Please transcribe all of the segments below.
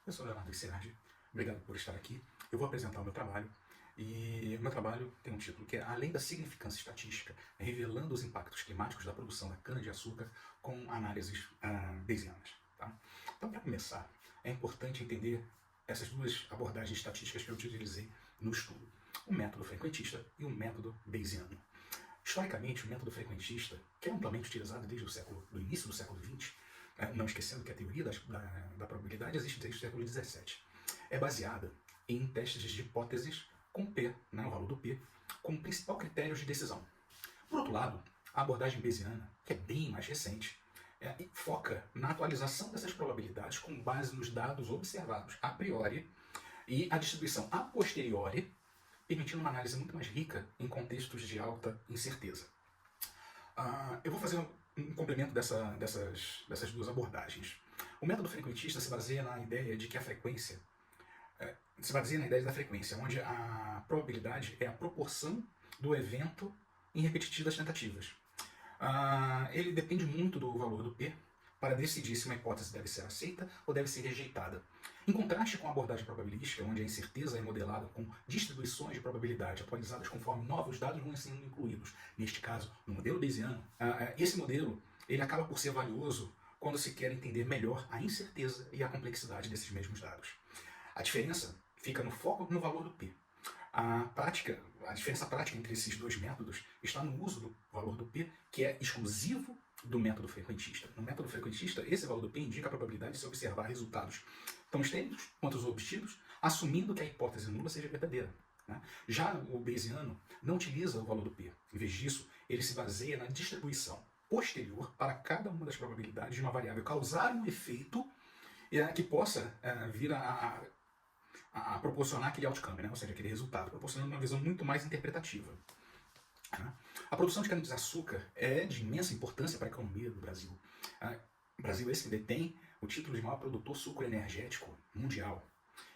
Eu sou Leonardo Sergi, obrigado por estar aqui. Eu vou apresentar o meu trabalho e o meu trabalho tem um título que é Além da Significância Estatística, revelando os impactos climáticos da produção da cana-de-açúcar com análises bayesianas. Tá? Então, para começar, é importante entender essas duas abordagens estatísticas que eu utilizei no estudo, o método frequentista e o método bayesiano. Historicamente, o método frequentista, que é amplamente utilizado desde do início do século XX, não esquecendo que a teoria da probabilidade existe desde o século XVII, é baseada em testes de hipóteses com P, né, o valor do P, como principal critério de decisão. Por outro lado, a abordagem bayesiana, que é bem mais recente, foca na atualização dessas probabilidades com base nos dados observados a priori e a distribuição a posteriori, permitindo uma análise muito mais rica em contextos de alta incerteza. Eu vou fazer um complemento dessas duas abordagens. O método frequentista se baseia na ideia de que a frequência se baseia na ideia da frequência, onde a probabilidade é a proporção do evento em repetitivas tentativas. Ele depende muito do valor do P para decidir se uma hipótese deve ser aceita ou deve ser rejeitada. Em contraste com a abordagem probabilística, onde a incerteza é modelada com distribuições de probabilidade atualizadas conforme novos dados vão sendo incluídos. Neste caso, no modelo bayesiano, esse modelo ele acaba por ser valioso quando se quer entender melhor a incerteza e a complexidade desses mesmos dados. A diferença fica no foco no valor do P. A diferença prática entre esses dois métodos está no uso do valor do P, que é exclusivo do método frequentista. No método frequentista, esse valor do P indica a probabilidade de se observar resultados tão extensos quanto os obtidos, assumindo que a hipótese nula seja verdadeira. Já o bayesiano não utiliza o valor do P. Em vez disso, ele se baseia na distribuição posterior para cada uma das probabilidades de uma variável causar um efeito que possa vir a proporcionar aquele outcome, ou seja, aquele resultado, proporcionando uma visão muito mais interpretativa. A produção de cana-de-açúcar é de imensa importância para a economia do Brasil. O Brasil esse detém o título de maior produtor sucroenergético mundial.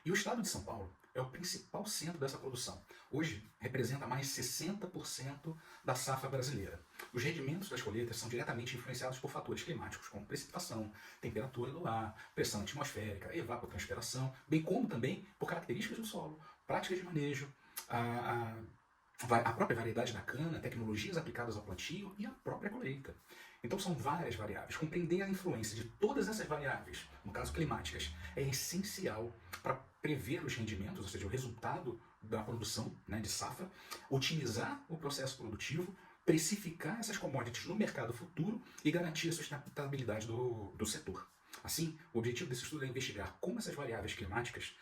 E o estado de São Paulo é o principal centro dessa produção. Hoje representa mais de 60% da safra brasileira. Os rendimentos das colheitas são diretamente influenciados por fatores climáticos como precipitação, temperatura do ar, pressão atmosférica, evapotranspiração, bem como também por características do solo, práticas de manejo, a própria variedade da cana, tecnologias aplicadas ao plantio e a própria colheita. Então são várias variáveis. Compreender a influência de todas essas variáveis, no caso climáticas, é essencial para prever os rendimentos, ou seja, o resultado da produção de safra, otimizar o processo produtivo, precificar essas commodities no mercado futuro e garantir a sustentabilidade do setor. Assim, o objetivo desse estudo é investigar como essas variáveis climáticas,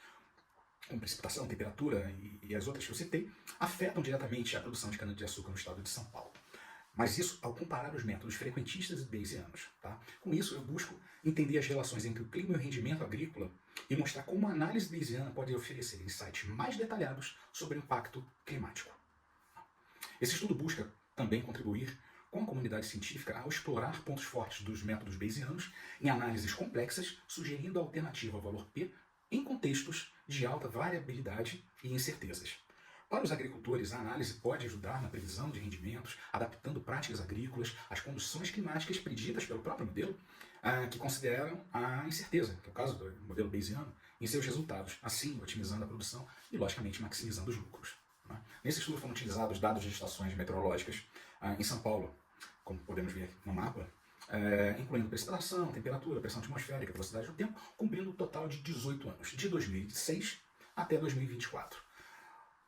como precipitação, temperatura e as outras que eu citei, afetam diretamente a produção de cana-de-açúcar no estado de São Paulo. Mas isso ao comparar os métodos frequentistas e bayesianos. Com isso, eu busco entender as relações entre o clima e o rendimento agrícola e mostrar como a análise bayesiana pode oferecer insights mais detalhados sobre o impacto climático. Esse estudo busca também contribuir com a comunidade científica ao explorar pontos fortes dos métodos bayesianos em análises complexas, sugerindo a alternativa ao valor P em contextos de alta variabilidade e incertezas. Para os agricultores, a análise pode ajudar na previsão de rendimentos, adaptando práticas agrícolas às condições climáticas preditas pelo próprio modelo, que consideram a incerteza, que é o caso do modelo bayesiano, em seus resultados, assim otimizando a produção e, logicamente, maximizando os lucros. Nesse estudo foram utilizados dados de estações meteorológicas em São Paulo, como podemos ver no mapa, incluindo precipitação, temperatura, pressão atmosférica, velocidade do tempo, cumprindo um total de 18 anos, de 2006 até 2024.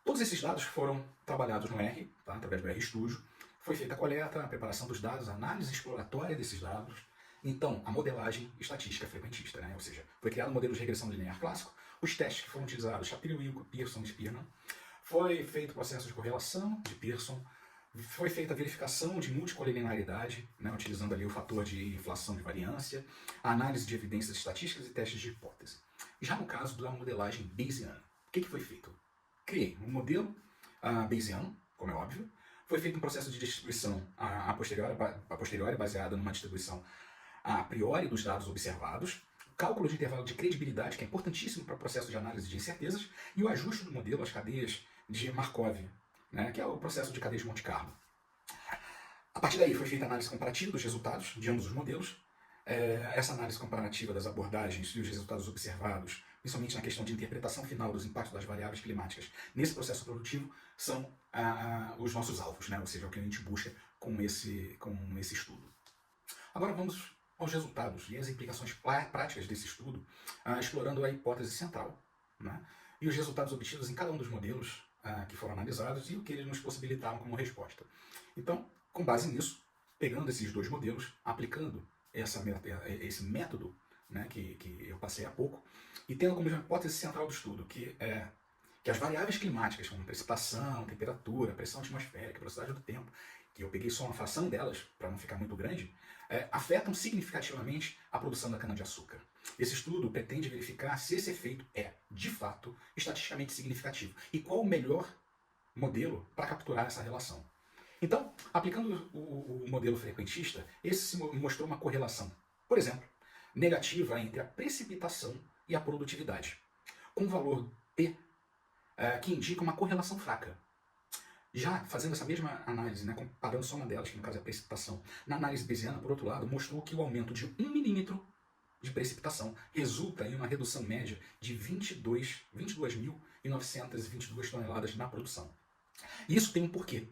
Todos esses dados foram trabalhados no R, através do RStudio. Foi feita a coleta, a preparação dos dados, a análise exploratória desses dados. Então, a modelagem estatística frequentista, ou seja, foi criado um modelo de regressão linear clássico, os testes que foram utilizados, Shapiro-Wilk, Pearson e Spearman, foi feito o processo de correlação de Pearson, foi feita a verificação de multicoliniaridade, utilizando ali o fator de inflação de variância, a análise de evidências estatísticas e testes de hipótese. Já no caso da modelagem bayesiana, o que foi feito? Criei um modelo bayesiano, como é óbvio, foi feito um processo de distribuição a posteriori baseado numa distribuição a priori dos dados observados, cálculo de intervalo de credibilidade, que é importantíssimo para o processo de análise de incertezas, e o ajuste do modelo às cadeias de Markov, que é o processo de cadeias de Monte Carlo. A partir daí foi feita a análise comparativa dos resultados de ambos os modelos, essa análise comparativa das abordagens e os resultados observados, principalmente na questão de interpretação final dos impactos das variáveis climáticas nesse processo produtivo, são os nossos alvos, né? Ou seja, o que a gente busca com esse estudo. Agora vamos aos resultados e as implicações práticas desse estudo, explorando a hipótese central, né? E os resultados obtidos em cada um dos modelos que foram analisados e o que eles nos possibilitaram como resposta. Então, com base nisso, pegando esses dois modelos, aplicando esse método, né, que eu passei há pouco, e tendo como hipótese central do estudo que as variáveis climáticas, como precipitação, temperatura, pressão atmosférica, velocidade do tempo, que eu peguei só uma fração delas, para não ficar muito grande, afetam significativamente a produção da cana-de-açúcar. Esse estudo pretende verificar se esse efeito é, de fato, estatisticamente significativo e qual o melhor modelo para capturar essa relação. Então, aplicando o modelo frequentista, esse mostrou uma correlação, por exemplo, negativa entre a precipitação e a produtividade, com um valor P que indica uma correlação fraca. Já fazendo essa mesma análise, né, comparando só uma delas, que no caso é a precipitação, na análise bayesiana, por outro lado, mostrou que o aumento de 1 milímetro de precipitação resulta em uma redução média de 22.922 toneladas na produção. E isso tem um porquê.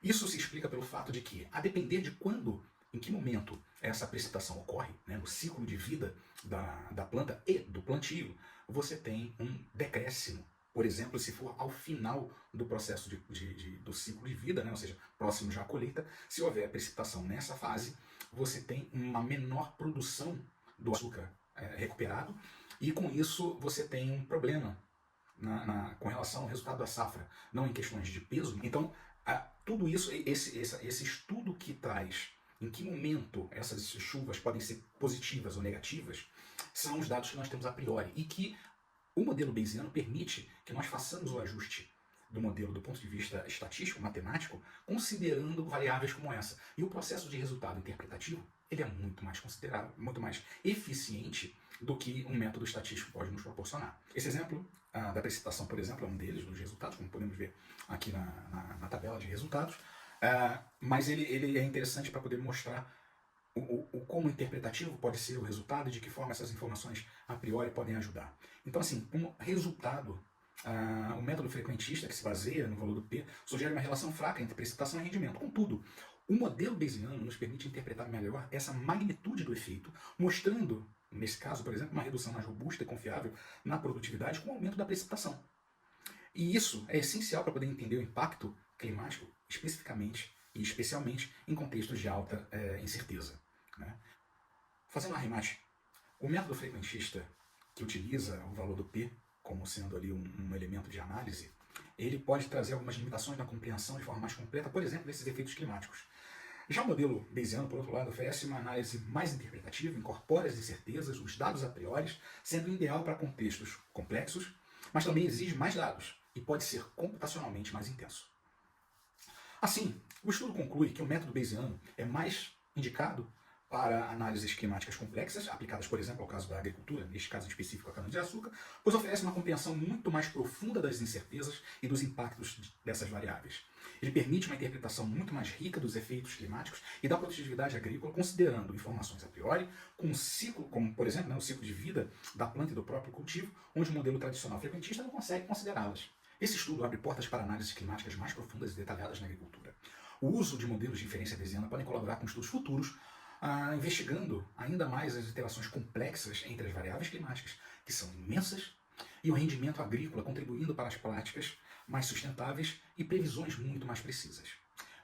Isso se explica pelo fato de que, a depender de quando, em que momento essa precipitação ocorre, né, no ciclo de vida da planta e do plantio, você tem um decréscimo. Por exemplo, se for ao final do processo do ciclo de vida, né, ou seja, próximo já à colheita, se houver precipitação nessa fase, você tem uma menor produção do açúcar recuperado e com isso você tem um problema com relação ao resultado da safra, não em questões de peso. Então, tudo isso, esse estudo que traz em que momento essas chuvas podem ser positivas ou negativas, são os dados que nós temos a priori e que o modelo bayesiano permite que nós façamos o ajuste do modelo do ponto de vista estatístico, matemático, considerando variáveis como essa. E o processo de resultado interpretativo, ele é muito mais considerável, muito mais eficiente do que um método estatístico pode nos proporcionar. Esse exemplo da precipitação, por exemplo, é um deles, dos resultados, como podemos ver aqui na tabela de resultados, mas ele é interessante para poder mostrar o como interpretativo pode ser o resultado e de que forma essas informações a priori podem ajudar. Então, assim, como resultado, o método frequentista, que se baseia no valor do P, sugere uma relação fraca entre precipitação e rendimento. Contudo, o modelo bayesiano nos permite interpretar melhor essa magnitude do efeito, mostrando, nesse caso, por exemplo, uma redução mais robusta e confiável na produtividade com o aumento da precipitação. E isso é essencial para poder entender o impacto climático especificamente e especialmente em contextos de alta incerteza, né? Fazendo um arremate, o método frequentista, que utiliza o valor do P como sendo ali um elemento de análise, ele pode trazer algumas limitações na compreensão de forma mais completa, por exemplo, desses efeitos climáticos. Já o modelo bayesiano, por outro lado, oferece uma análise mais interpretativa, incorpora as incertezas, os dados a priori, sendo ideal para contextos complexos, mas também exige mais dados e pode ser computacionalmente mais intenso. Assim, o estudo conclui que o método bayesiano é mais indicado para análises climáticas complexas, aplicadas, por exemplo, ao caso da agricultura, neste caso em específico a cana-de-açúcar, pois oferece uma compreensão muito mais profunda das incertezas e dos impactos dessas variáveis. Ele permite uma interpretação muito mais rica dos efeitos climáticos e da produtividade agrícola, considerando informações a priori, com um ciclo, como por exemplo, o ciclo de vida da planta e do próprio cultivo, onde o modelo tradicional frequentista não consegue considerá-las. Esse estudo abre portas para análises climáticas mais profundas e detalhadas na agricultura. O uso de modelos de inferência bayesiana podem colaborar com estudos futuros, investigando ainda mais as interações complexas entre as variáveis climáticas, que são imensas, e o rendimento agrícola, contribuindo para as práticas mais sustentáveis e previsões muito mais precisas.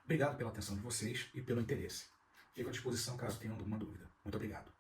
Obrigado pela atenção de vocês e pelo interesse. Fico à disposição caso tenham alguma dúvida. Muito obrigado.